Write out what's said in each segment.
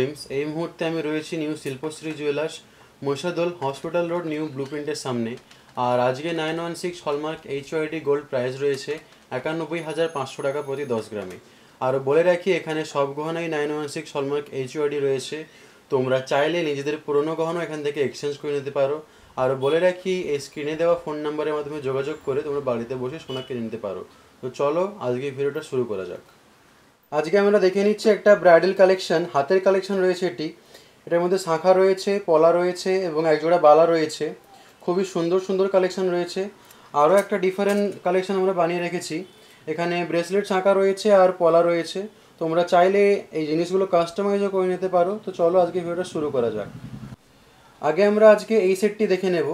Dreams. এই মুহূর্তে আমি রয়েছি new Shilpashree jewellers, Mahishadal hospital road, new ব্লুপ্রিন্টের সামনে। আর আজকে 916 হলমার্ক HYD গোল্ড প্রাইস রয়েছে 91,500 টাকা প্রতি 10 গ্রামে। আর বলে রাখি, এখানে সব গহনাই 916 হলমার্ক HYD রয়েছে। তোমরা চাইলে নিজেদের পুরনো গহনা এখান থেকে এক্সচেঞ্জ করে নিতে পারো। আর বলে রাখি, এই স্ক্রিনে দেওয়া ফোন নাম্বারের মাধ্যমে যোগাযোগ করে তোমরা বাড়িতে বসে সোনা কিনে নিতে পারো। তো চলো আজকে ভিডিওটা শুরু করা যাক। আজকে আমরা দেখে নিচ্ছি একটা ব্রাইডাল কালেকশন, হাতের কালেকশন রয়েছে এটি। এটার মধ্যে শাঁখা রয়েছে, পলা রয়েছে এবং একজোড়া বালা রয়েছে। খুবই সুন্দর সুন্দর কালেকশন রয়েছে। আরও একটা ডিফারেন্ট কালেকশন আমরা বানিয়ে রেখেছি। এখানে ব্রেসলেট শাঁখা রয়েছে আর পলা রয়েছে। তোমরা চাইলে এই জিনিসগুলো কাস্টমাইজও করে নিতে পারো। তো চলো আজকে ভিডিওটা শুরু করা যাক। আগে আমরা আজকে এই সেটটি দেখে নেব।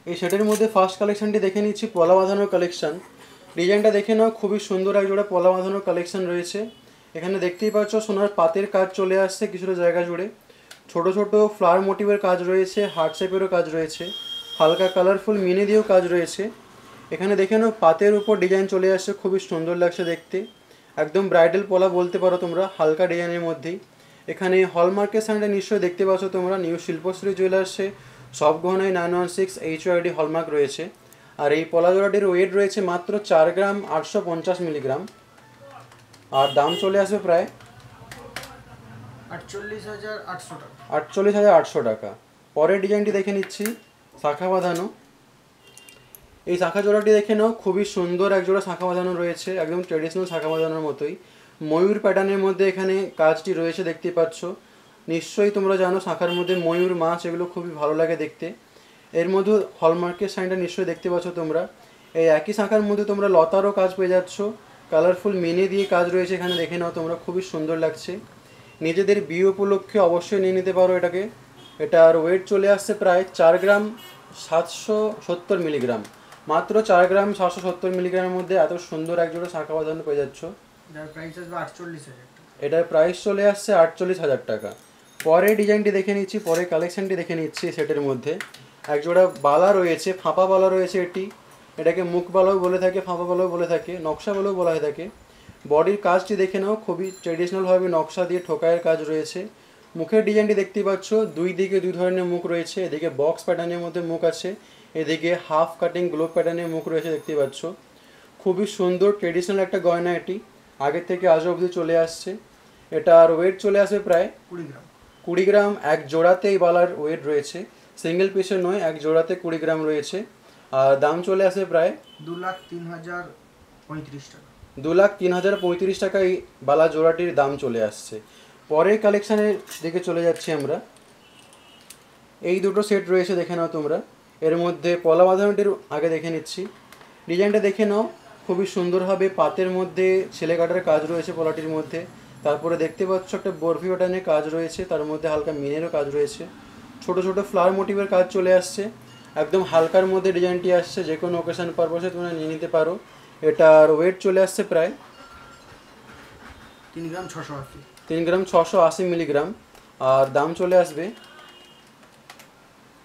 এই সেটের মধ্যে ফার্স্ট কালেকশনটি দেখে নিচ্ছি, পলা বাঁধানোর কালেকশন। ডিজাইনটা দেখে নাও, খুবই সুন্দর একজোড়া পলা বাঁধানোর কালেকশন রয়েছে। এখানে দেখতেই পাচ্ছ সোনার পাতের কাজ চলে আসছে কিছুটা জায়গা জুড়ে। ছোট ছোট ফ্লাওয়ার মোটিভের কাজ রয়েছে, হার্ট শেপেরও কাজ রয়েছে, হালকা কালারফুল মিনি দিয়েও কাজ রয়েছে। এখানে দেখে নাও পাতের উপর ডিজাইন চলে আসছে, খুবই সুন্দর লাগছে দেখতে। একদম ব্রাইডাল পলা বলতে পারো তোমরা, হালকা ডিজাইনের মধ্যেই। এখানে হলমার্কের সামনে নিশ্চয়ই দেখতে পাচ্ছ তোমরা, নিউ শিল্পশ্রী জুয়েলার্সে সব গহনায় 916 HYD হলমার্ক রয়েছে। আর এই পলা জোড়াটির ওয়েট রয়েছে মাত্র 4 গ্রাম 850 মিলিগ্রাম। আর দাম চলে আসবে প্রায় 48,800 টাকা। পরের ডিজাইনটি দেখে নিচ্ছি, শাঁখা বাঁধানো। এই শাঁখা জোড়াটি দেখে নাও, খুবই সুন্দর একজোড়া শাঁখা বাঁধানো রয়েছে, একদম ট্রেডিশনাল শাঁখা বাঁধানোর মতোই। ময়ূর প্যাটার্নের মধ্যে এখানে কাজটি রয়েছে, দেখতেই পাচ্ছ। নিশ্চয়ই তোমরা জানো শাঁখার মধ্যে ময়ূর, মাছ এগুলো খুবই ভালো লাগে দেখতে। এর মধ্যে হলমার্কের সাইনটা নিশ্চয়ই দেখতে পাচ্ছ তোমরা। এই একই শাঁখার মধ্যে তোমরা লতারও কাজ পেয়ে যাচ্ছ, কালারফুল মিনি দিয়ে কাজ রয়েছে এখানে, দেখে নাও তোমরা, খুবই সুন্দর লাগছে। নিজেদের বিয়ে উপলক্ষে অবশ্যই নিয়ে নিতে পারো এটাকে। এটার ওয়েট চলে আসছে প্রায় 4 গ্রাম 770 মিলিগ্রাম। মাত্র 4 গ্রাম 770 মিলিগ্রামের মধ্যে এত সুন্দর একজোড়া শাঁখা বাঁধানো পেয়ে যাচ্ছ। এটার প্রাইস চলে আসছে 48,000 টাকা। পরের ডিজাইনটি দেখে নিচ্ছি, পরের কালেকশনটি দেখে নিচ্ছি। সেটের মধ্যে একজোড়া বালা রয়েছে, ফাঁপা বালা রয়েছে। এটাকে মুখ বালাও বলে থাকে, ফাঁপা বালাও বলে থাকে, নকশা বলেও বলা হয়ে থাকে। বডির কাজটি দেখে নাও, খুবই ট্রেডিশনালভাবে নকশা দিয়ে ঠোকায়ের কাজ রয়েছে। মুখের ডিজাইনটি দেখতেই পাচ্ছ, দুই দিকে দুই ধরনের মুখ রয়েছে। এদিকে বক্স প্যাটার্নের মধ্যে মুখ আছে, এদিকে হাফ কাটিং গ্লোব প্যাটার্নের মুখ রয়েছে, দেখতেই পাচ্ছ। খুবই সুন্দর ট্রেডিশনাল একটা গয়না এটি, আগের থেকে আজ অবধি চলে আসছে। এটার ওয়েট চলে আসবে প্রায় 20 গ্রাম। এক জোড়াতে এই বালার ওয়েট রয়েছে, সিঙ্গেল পিসের নয়, এক জোড়াতে 20 গ্রাম রয়েছে। আর দাম চলে আসে প্রায় 2,03,035 টাকা। এই বালা জোড়াটির দাম চলে আসছে। পরের কালেকশানের দিকে চলে যাচ্ছি আমরা। এই দুটো সেট রয়েছে, দেখে নাও তোমরা। এর মধ্যে পলা বাঁধানোটির আগে দেখে নিচ্ছি। ডিজাইনটা দেখে নাও, খুবই সুন্দরভাবে পাতের মধ্যে ছেলে কাটার কাজ রয়েছে পলাটির মধ্যে। তারপরে দেখতে পাচ্ছ একটা বরফি প্যাটার্নের কাজ রয়েছে, তার মধ্যে হালকা মিনেরও কাজ রয়েছে। ছোট ছোট ফ্লাওয়ার মোটিভের কাজ চলে আসছে, একদম হালকার মধ্যে ডিজাইনটি আসছে। যে কোনো ওকেশন পারপাসে তোমরা নিয়ে নিতে পারো। এটার ওয়েট চলে আসছে প্রায় 3 গ্রাম 680 মিলিগ্রাম। আর দাম চলে আসবে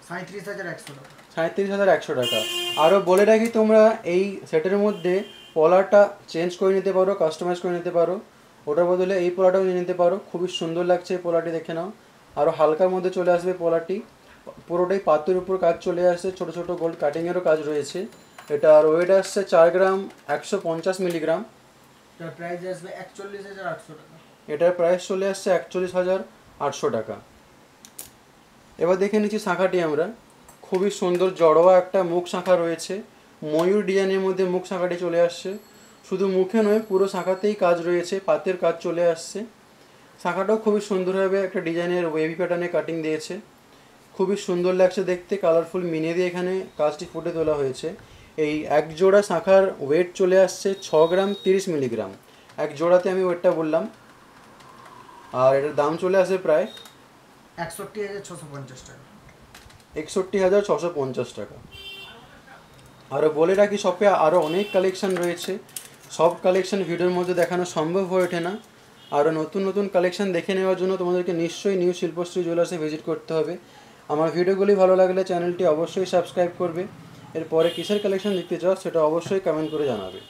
37,100 টাকা। আরও বলে রাখি, তোমরা এই সেটের মধ্যে পলাটা চেঞ্জ করে নিতে পারো, কাস্টমাইজ করে নিতে পারো। ওটার বদলে এই পলাটাও নিয়ে নিতে পারো। খুবই সুন্দর লাগছে এই পলাটি, দেখে নাও। আরও হালকার মধ্যে চলে আসবে পলাটি, পুরোটাই পাতের উপর কাজ চলে আসছে, ছোটো ছোটো গোল্ড কাটিংয়েরও কাজ রয়েছে। এটার ওয়েট আসছে 4 গ্রাম 150 মিলিগ্রাম। এটার প্রাইস চলে আসছে 41,800 টাকা। এবার দেখে নিচ্ছি শাঁখাটি আমরা। খুবই সুন্দর জড়োয়া একটা মুখ শাঁখা রয়েছে, ময়ূর ডিজাইনের মধ্যে মুখ শাঁখাটি চলে আসছে। শুধু মুখে নয়, পুরো শাঁখাতেই কাজ রয়েছে, পাতের কাজ চলে আসছে। শাঁখাটাও খুবই সুন্দরভাবে একটা ডিজাইনের ওয়েভি প্যাটার্নে কাটিং দিয়েছে, খুবই সুন্দর লাগছে দেখতে। কালারফুল মিনে দিয়ে এখানে কাজটি ফুটে তোলা হয়েছে। এই এক জোড়া শাঁখার ওয়েট চলে আসছে 6 গ্রাম 30 মিলিগ্রাম। এক জোড়াতে আমি ওয়েটটা বললাম। আর এটার দাম চলে আসে প্রায় 61,650 টাকা। আরও বলে রাখি, শপে আরও অনেক কালেকশান রয়েছে। সব কালেকশান ভিডিওর মধ্যে দেখানো সম্ভব হয়ে ওঠে না। আরও নতুন নতুন কালেকশান দেখে নেওয়ার জন্য তোমাদেরকে নিশ্চয়ই নিউ শিল্পশ্রী জুয়েলার্সে ভিজিট করতে হবে। আমার ভিডিওগুলি ভালো লাগলে চ্যানেলটি অবশ্যই সাবস্ক্রাইব করবে। এরপরে কিসের কালেকশান দেখতে চাও সেটা অবশ্যই কমেন্ট করে জানাবে।